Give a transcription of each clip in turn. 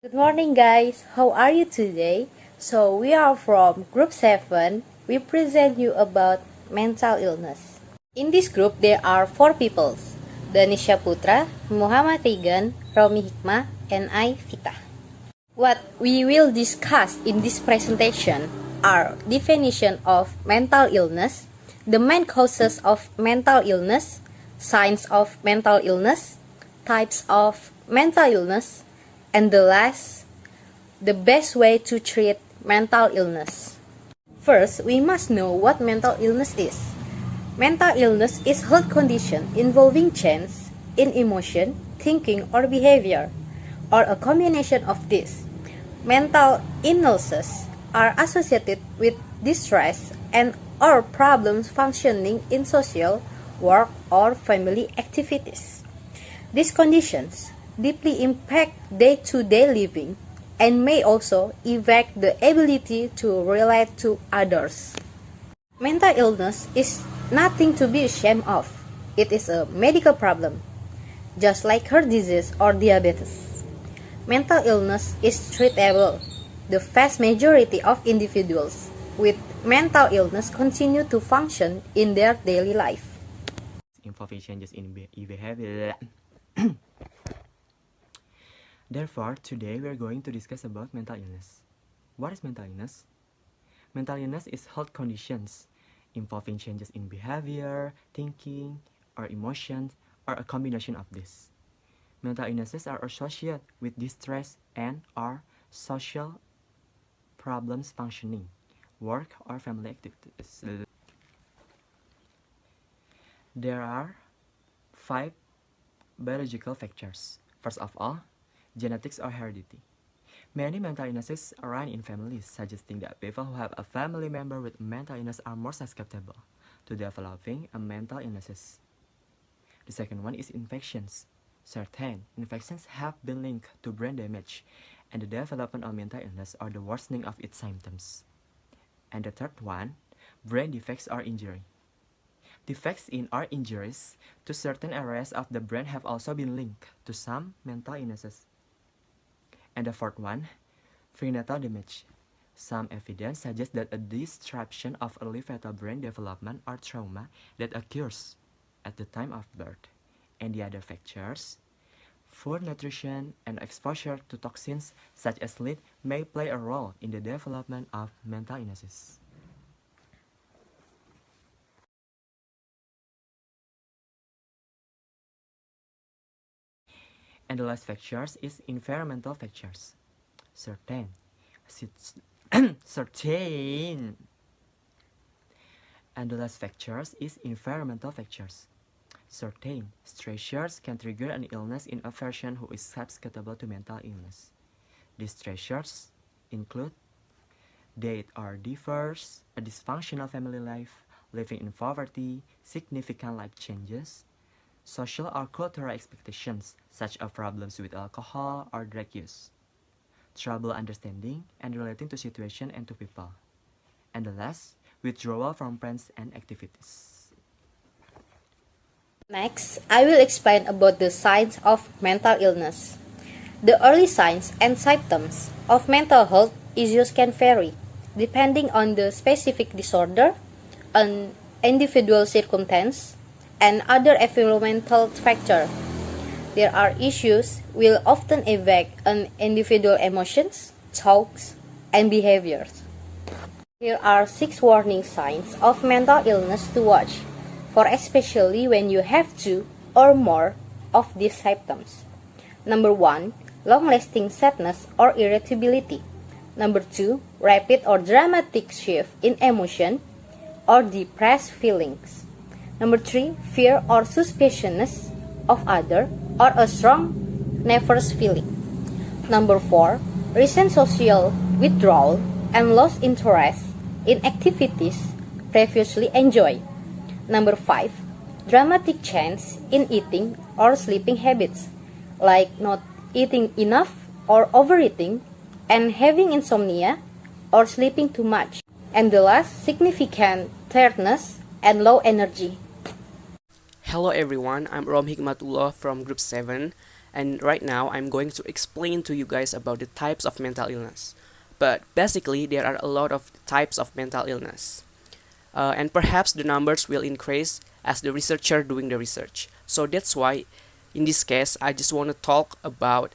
Good morning, guys. How are you today? So, we are from Group 7. We present you about mental illness. In this group, there are 4 people. Danisha Putra, Muhammad Regan, Romi Hikmah, and I, Vita. What we will discuss in this presentation are definition of mental illness, the main causes of mental illness, signs of mental illness, types of mental illness, and the last, the best way to treat mental illness. First, we must know what mental illness is. Mental illness is health condition involving change in emotion, thinking, or behavior, or a combination of these. Mental illnesses are associated with distress and or problems functioning in social, work, or family activities. These conditions deeply impact day-to-day living and may also affect the ability to relate to others. Mental illness is nothing to be ashamed of. It is a medical problem, just like heart disease or diabetes. Mental illness is treatable. The vast majority of individuals with mental illness continue to function in their daily life. Involving changes in behavior. Therefore, today we are going to discuss about mental illness. What is mental illness? Mental illness is health conditions involving changes in behavior, thinking, or emotions, or a combination of this. Mental illnesses are associated with distress and or social problems functioning, work, or family activities. There are 5 biological factors. First of all, genetics or heredity. Many mental illnesses arise in families, suggesting that people who have a family member with mental illness are more susceptible to developing a mental illnesses. The second one is infections. Certain infections have been linked to brain damage and the development of mental illness or the worsening of its symptoms. And the third one, brain defects or injury. Defects in or injuries to certain areas of the brain have also been linked to some mental illnesses. And the fourth one, prenatal damage. Some evidence suggests that a disruption of early fetal brain development or trauma that occurs at the time of birth. And the other factors, food, nutrition, and exposure to toxins such as lead may play a role in the development of mental illnesses. And the last factors is environmental factors. Certain. And the last factors is environmental factors. Certain stressors can trigger an illness in a person who is susceptible to mental illness. These stressors include death or divorce, a dysfunctional family life, living in poverty, significant life changes, social or cultural expectations, such as problems with alcohol or drug use, trouble understanding and relating to situation and to people, and the last, withdrawal from friends and activities. Next, I will explain about the signs of mental illness. The early signs and symptoms of mental health issues can vary, depending on the specific disorder, an individual circumstance, and other environmental factors. There are issues will often affect an individual emotions, thoughts, and behaviors. Here are 6 warning signs of mental illness to watch for, especially when you have 2 or more of these symptoms. Number 1, long-lasting sadness or irritability. Number 2, rapid or dramatic shift in emotion or depressed feelings. Number 3, fear or suspiciousness of other or a strong nervous feeling. Number 4, recent social withdrawal and lost interest in activities previously enjoyed. Number 5, dramatic change in eating or sleeping habits, like not eating enough or overeating, and having insomnia or sleeping too much. And the last, significant tiredness and low energy. Hello everyone, I'm Rom Hikmatullah from Group 7. And right now, I'm going to explain to you guys about the types of mental illness. But basically, there are a lot of types of mental illness. And perhaps the numbers will increase as the researcher doing the research. So that's why, in this case, I just want to talk about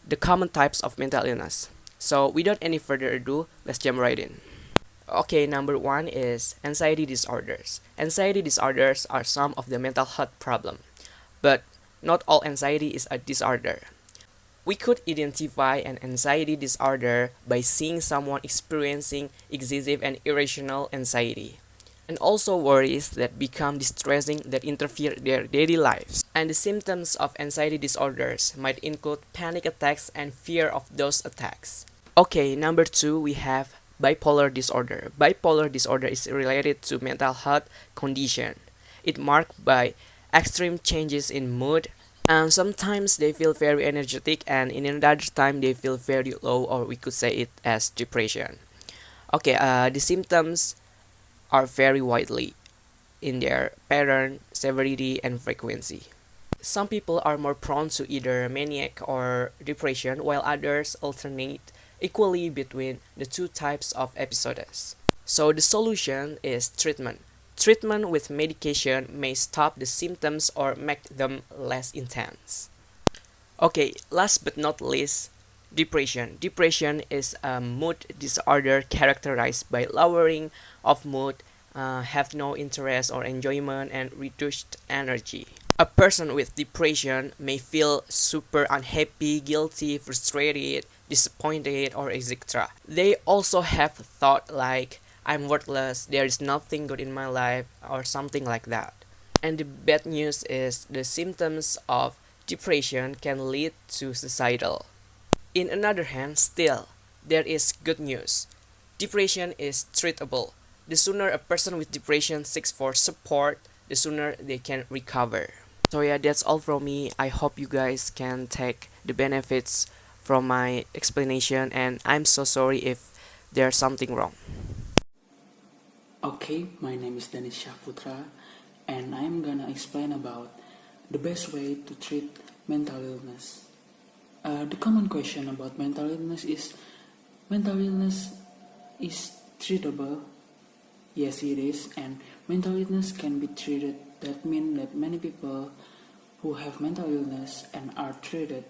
the common types of mental illness. So without any further ado, let's jump right in. Okay, number one is anxiety disorders. Anxiety disorders are some of the mental health problem, but not all anxiety is a disorder. We could identify an anxiety disorder by seeing someone experiencing excessive and irrational anxiety, and also worries that become distressing that interfere their daily lives. And the symptoms of anxiety disorders might include panic attacks and fear of those attacks. Okay, number two, we have bipolar disorder. Bipolar disorder is related to mental health condition. It marked by extreme changes in mood, and sometimes they feel very energetic, and in another time they feel very low, or we could say it as depression. Okay, the symptoms are very widely in their pattern, severity, and frequency. Some people are more prone to either maniac or depression, while others alternate equally between the two types of episodes. So the solution is treatment. Treatment with medication may stop the symptoms or make them less intense. Okay, last but not least, depression. Depression is a mood disorder characterized by lowering of mood, have no interest or enjoyment, and reduced energy. A person with depression may feel super unhappy, guilty, frustrated, disappointed, or etc. They also have thought like, I'm worthless, there is nothing good in my life, or something like that. And the bad news is the symptoms of depression can lead to suicidal. In another hand, still, there is good news. Depression is treatable. The sooner a person with depression seeks for support, the sooner they can recover. So yeah, that's all from me. I hope you guys can take the benefits from my explanation, and I'm so sorry if there's something wrong. Okay, my name is Danis Syahputra, and I'm gonna explain about the best way to treat mental illness. The common question about mental illness is treatable? Yes, it is, and mental illness can be treated. That means that many people who have mental illness and are treated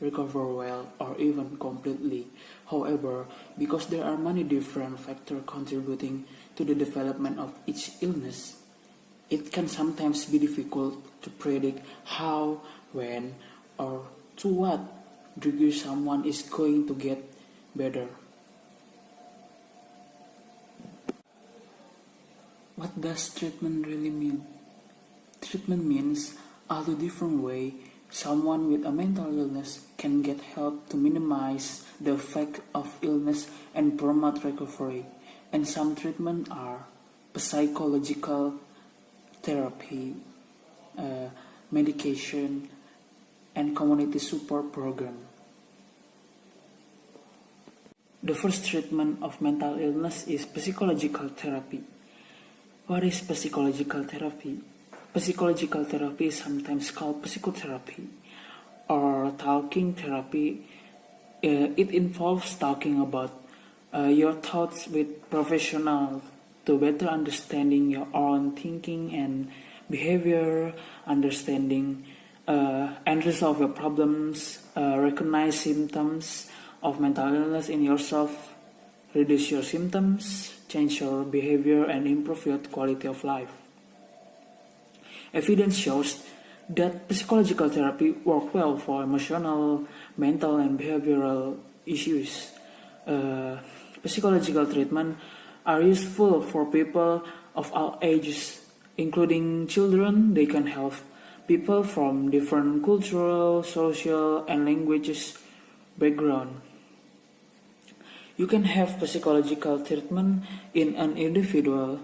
recover well or even completely. However, because there are many different factors contributing to the development of each illness, it can sometimes be difficult to predict how, when, or to what degree someone is going to get better. What does treatment really mean? Treatment means all the different way someone with a mental illness can get help to minimize the effect of illness and promote recovery. And some treatment are psychological therapy, medication, and community support program. The first treatment of mental illness is psychological therapy. What is psychological therapy? Psychological therapy is sometimes called psychotherapy or talking therapy. It involves talking about your thoughts with professionals to better understanding your own thinking and behavior, understanding and resolve your problems, recognize symptoms of mental illness in yourself, reduce your symptoms, change your behavior, and improve your quality of life. Evidence shows that psychological therapy works well for emotional, mental, and behavioral issues. Psychological treatment are useful for people of all ages, including children. They can help people from different cultural, social, and languages background. You can have psychological treatment in an individual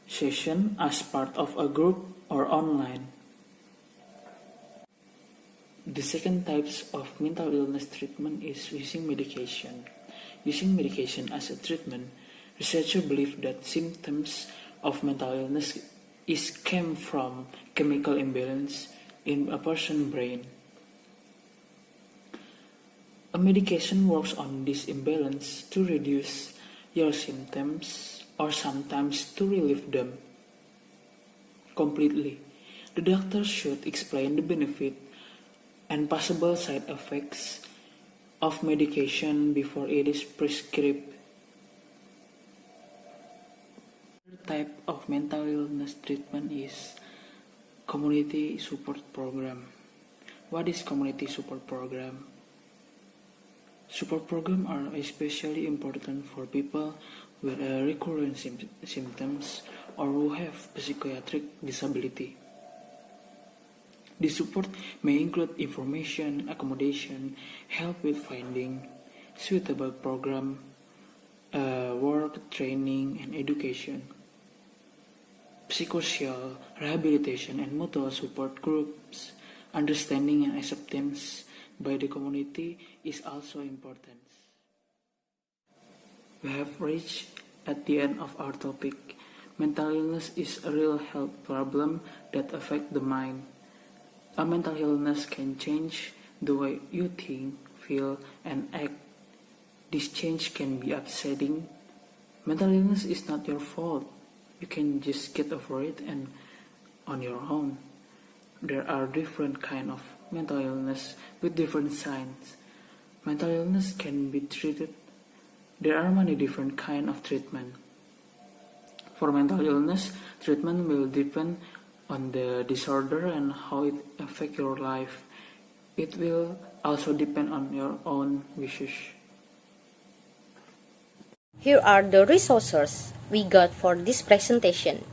session, as part of a group, or online. The second types of mental illness treatment is using medication. Using medication as a treatment, researchers believe that symptoms of mental illness came from chemical imbalance in a person's brain. A medication works on this imbalance to reduce your symptoms or sometimes to relieve them completely. The doctor should explain the benefit and possible side effects of medication before it is prescribed. Another type of mental illness treatment is community support program. What is community support program? Support programs are especially important for people with recurrent symptoms or who have psychiatric disability. The support may include information, accommodation, help with finding suitable program, work, training, and education. Psychosocial rehabilitation and mutual support groups, understanding and acceptance by the community is also important. We have reached at the end of our topic. Mental illness is a real health problem that affects the mind. A mental illness can change the way you think, feel, and act. This change can be upsetting. Mental illness is not your fault. You can just get over it and on your own. There are different kinds of mental illness with different signs. Mental illness can be treated. There are many different kinds of treatment. For mental illness, treatment will depend on the disorder and how it affects your life. It will also depend on your own wishes. Here are the resources we got for this presentation.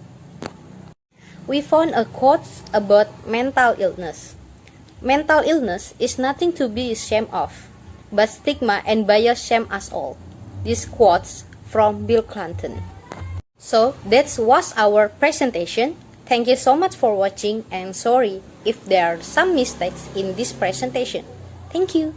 We found a quote about mental illness. Mental illness is nothing to be ashamed of, but stigma and bias shame us all. This quote's from Bill Clinton. So that was our presentation. Thank you so much for watching and sorry if there are some mistakes in this presentation. Thank you.